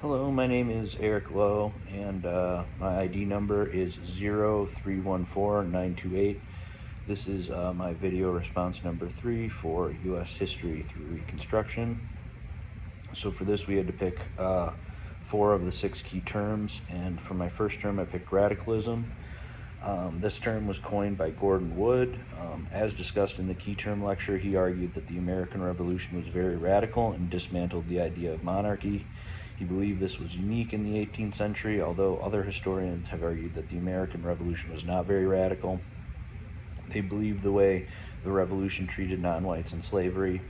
Hello, my name is Eric Lowe, and my ID number is 0314928. This is my video response number 3 for U.S. History through Reconstruction. So for this, we had to pick 4 of the 6 key terms, and for my first term, I picked radicalism. This term was coined by Gordon Wood. As discussed in the key term lecture, he argued that the American Revolution was very radical and dismantled the idea of monarchy. He believed this was unique in the 18th century, although other historians have argued that the American Revolution was not very radical. They believed the way the Revolution treated non-whites and slavery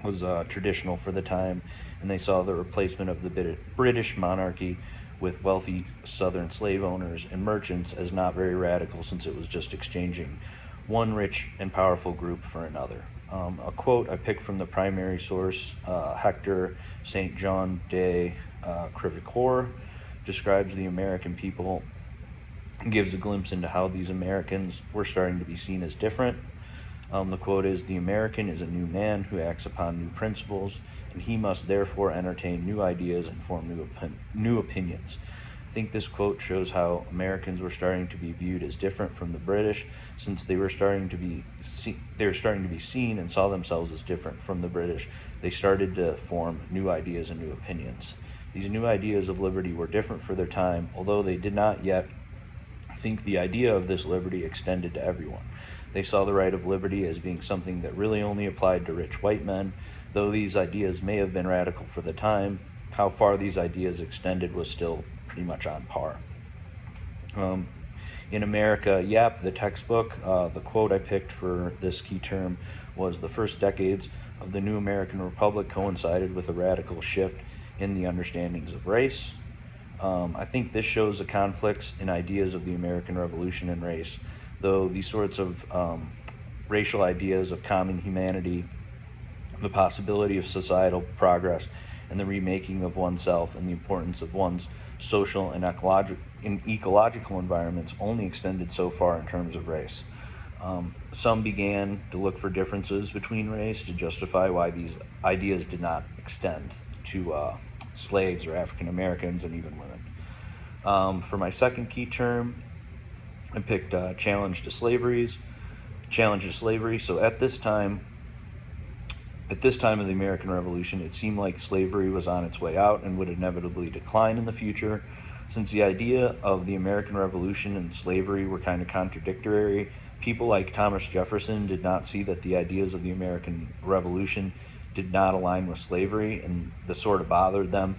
was traditional for the time, and they saw the replacement of the British monarchy with wealthy Southern slave owners and merchants as not very radical, since it was just exchanging one rich and powerful group for another. A quote I picked from the primary source, Hector St. John de Crevecoeur, describes the American people and gives a glimpse into how these Americans were starting to be seen as different. The quote is, "The American is a new man who acts upon new principles, and he must therefore entertain new ideas and form new opinions." I think this quote shows how Americans were starting to be viewed as different from the British, since they were starting to be seen and saw themselves as different from the British. They started to form new ideas and new opinions. These new ideas of liberty were different for their time, although they did not yet think the idea of this liberty extended to everyone. They saw the right of liberty as being something that really only applied to rich white men. Though these ideas may have been radical for the time, how far these ideas extended was still pretty much on par. In America, Yap, the textbook, the quote I picked for this key term was, "The first decades of the new American Republic coincided with a radical shift in the understandings of race." I think this shows the conflicts in ideas of the American Revolution and race, though these sorts of racial ideas of common humanity, the possibility of societal progress, and the remaking of oneself and the importance of one's social and ecological environments only extended so far in terms of race. Some began to look for differences between race to justify why these ideas did not extend to slaves or African Americans and even women. For my second key term, I picked challenge to slavery. So at this time of the American Revolution, it seemed like slavery was on its way out and would inevitably decline in the future. Since the idea of the American Revolution and slavery were kind of contradictory, people like Thomas Jefferson did not see that the ideas of the American Revolution did not align with slavery, and this sort of bothered them.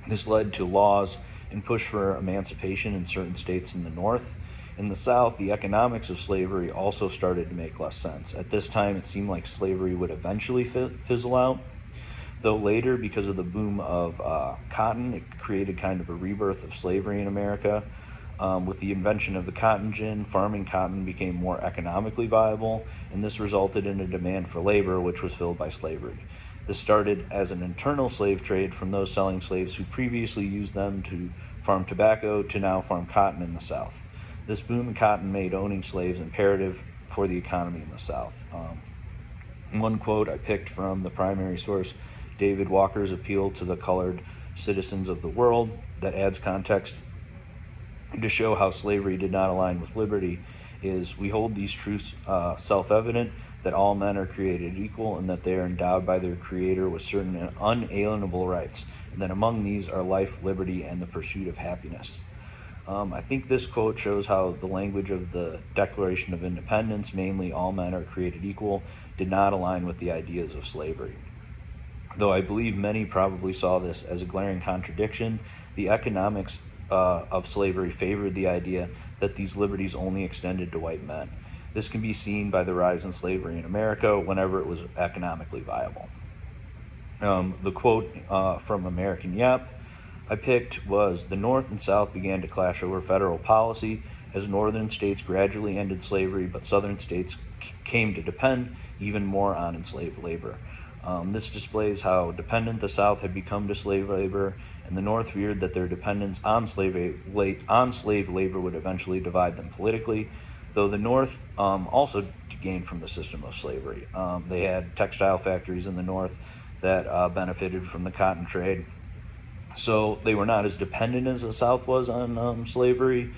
This led to laws and push for emancipation in certain states in the North. In the South, the economics of slavery also started to make less sense. At this time, it seemed like slavery would eventually fizzle out, though later, because of the boom of cotton, it created kind of a rebirth of slavery in America. With the invention of the cotton gin, farming cotton became more economically viable, and this resulted in a demand for labor, which was filled by slavery. This started as an internal slave trade from those selling slaves who previously used them to farm tobacco to now farm cotton in the South. This boom in cotton made owning slaves imperative for the economy in the South. One quote I picked from the primary source, David Walker's appeal to the colored citizens of the world, that adds context to show how slavery did not align with liberty, is, "We hold these truths self-evident, that all men are created equal, and that they are endowed by their Creator with certain unalienable rights, and that among these are life, liberty, and the pursuit of happiness." I think this quote shows how the language of the Declaration of Independence, mainly all men are created equal, did not align with the ideas of slavery. Though I believe many probably saw this as a glaring contradiction, the economics of slavery favored the idea that these liberties only extended to white men. This can be seen by the rise in slavery in America whenever it was economically viable. The quote from American Yap I picked was, "The North and South began to clash over federal policy as northern states gradually ended slavery, but southern states came to depend even more on enslaved labor." This displays how dependent the South had become to slave labor, and the North feared that their dependence on slave labor would eventually divide them politically, though the North also gained from the system of slavery. They had textile factories in the North that benefited from the cotton trade. So they were not as dependent as the South was on slavery,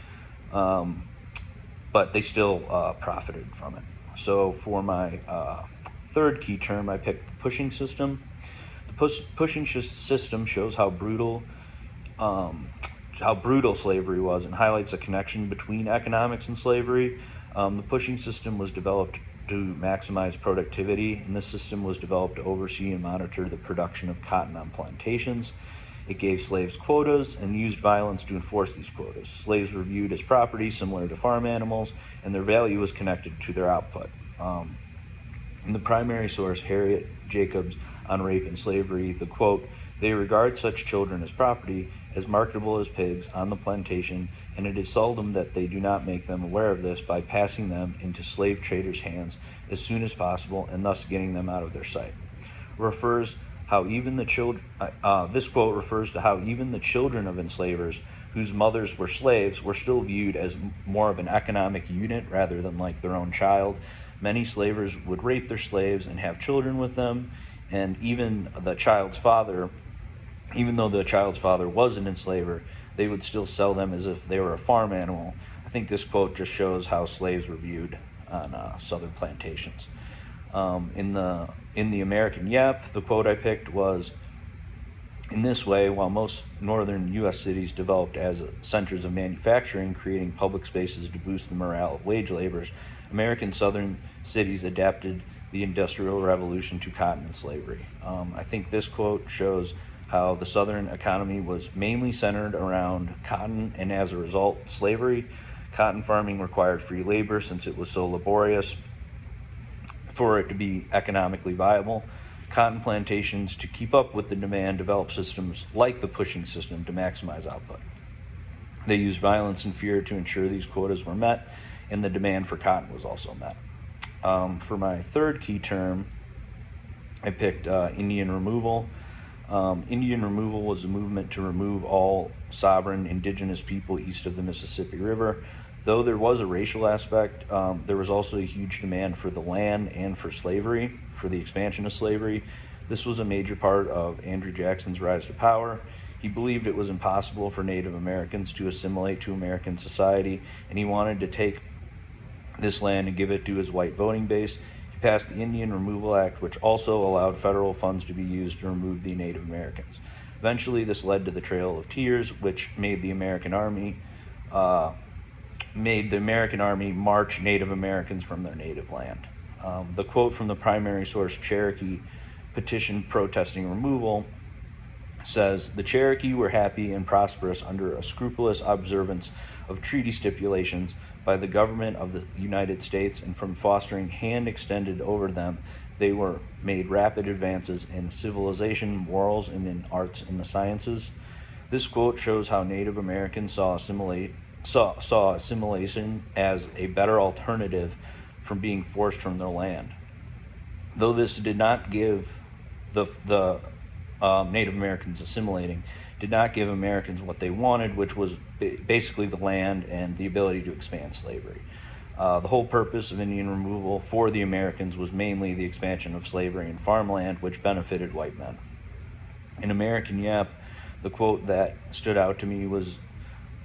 but they still profited from it. So for my third key term, I picked the pushing system. The pushing system shows how brutal slavery was and highlights a connection between economics and slavery. The pushing system was developed to maximize productivity, and this system was developed to oversee and monitor the production of cotton on plantations. It gave slaves quotas and used violence to enforce these quotas. Slaves were viewed as property similar to farm animals, and their value was connected to their output. In the primary source, Harriet Jacobs on Rape and Slavery, the quote, "They regard such children as property, as marketable as pigs on the plantation, and it is seldom that they do not make them aware of this by passing them into slave traders' hands as soon as possible and thus getting them out of their sight." Refers how even the children. This quote refers to how even the children of enslavers, whose mothers were slaves, were still viewed as more of an economic unit rather than like their own child. Many slavers would rape their slaves and have children with them, and even though the child's father was an enslaver, they would still sell them as if they were a farm animal. I think this quote just shows how slaves were viewed on southern plantations. In the American Yep, the quote I picked was, "In this way, while most northern U.S. cities developed as centers of manufacturing, creating public spaces to boost the morale of wage laborers, American southern cities adapted the Industrial Revolution to cotton and slavery." I think this quote shows how the southern economy was mainly centered around cotton, and as a result, slavery. Cotton farming required free labor since it was so laborious for it to be economically viable. Cotton plantations, to keep up with the demand, developed systems like the pushing system to maximize output. They used violence and fear to ensure these quotas were met, and the demand for cotton was also met. For my third key term, I picked Indian removal. Indian removal was a movement to remove all sovereign indigenous people east of the Mississippi River. Though there was a racial aspect, there was also a huge demand for the land and for slavery, for the expansion of slavery. This was a major part of Andrew Jackson's rise to power. He believed it was impossible for Native Americans to assimilate to American society, and he wanted to take this land and give it to his white voting base. He passed the Indian Removal Act, which also allowed federal funds to be used to remove the Native Americans. Eventually, this led to the Trail of Tears, which made the American Army march Native Americans from their native land. The quote from the primary source, Cherokee petition protesting removal, says, "The Cherokee were happy and prosperous under a scrupulous observance of treaty stipulations by the government of the United States, and from fostering hand extended over them, they were made rapid advances in civilization, morals, and in arts and the sciences." This quote shows how Native Americans saw assimilation as a better alternative from being forced from their land. Though this did not give the Native Americans assimilating, did not give Americans what they wanted, which was basically the land and the ability to expand slavery. The whole purpose of Indian removal for the Americans was mainly the expansion of slavery and farmland, which benefited white men. In American Yep, the quote that stood out to me was,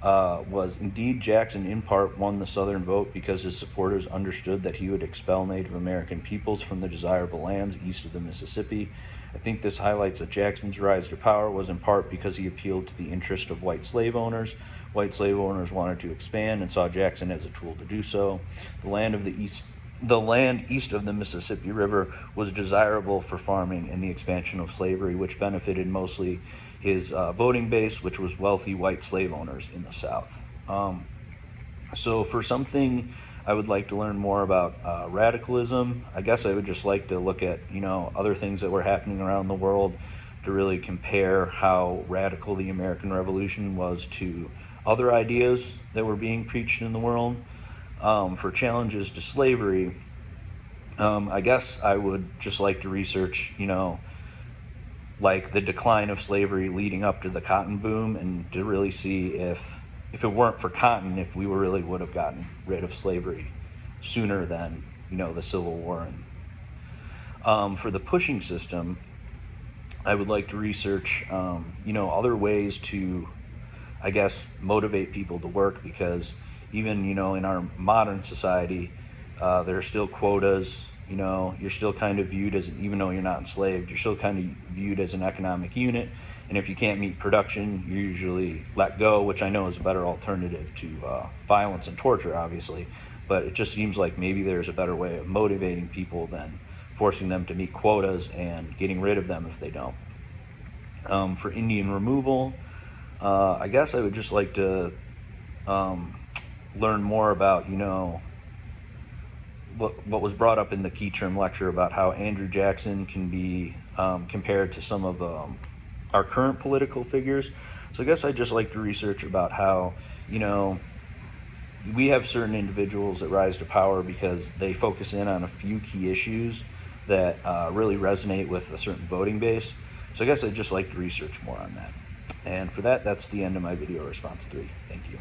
"Indeed, Jackson in part won the Southern vote because his supporters understood that he would expel Native American peoples from the desirable lands east of the Mississippi. I think this highlights that Jackson's rise to power was in part because he appealed to the interest of white slave owners. White slave owners wanted to expand and saw Jackson as a tool to do so. The land east of the Mississippi River was desirable for farming and the expansion of slavery, which benefited mostly his voting base, which was wealthy white slave owners in the South." So for something I would like to learn more about radicalism, I guess I would just like to look at, other things that were happening around the world to really compare how radical the American Revolution was to other ideas that were being preached in the world. For challenges to slavery, I guess I would just like to research, like the decline of slavery leading up to the cotton boom, and to really see if it weren't for cotton, if we really would have gotten rid of slavery sooner than, the Civil War. And for the pushing system, I would like to research, other ways to, I guess, motivate people to work, because even, in our modern society, there are still quotas. You're still kind of viewed as, even though you're not enslaved, you're still kind of viewed as an economic unit. And if you can't meet production, you're usually let go, which I know is a better alternative to violence and torture, obviously. But it just seems like maybe there's a better way of motivating people than forcing them to meet quotas and getting rid of them if they don't. For Indian removal, I guess I would just like to learn more about, what was brought up in the key term lecture about how Andrew Jackson can be compared to some of our current political figures. So I guess I'd just like to research about how, we have certain individuals that rise to power because they focus in on a few key issues that really resonate with a certain voting base. So I guess I'd just like to research more on that. And for that, that's the end of my video response 3. Thank you.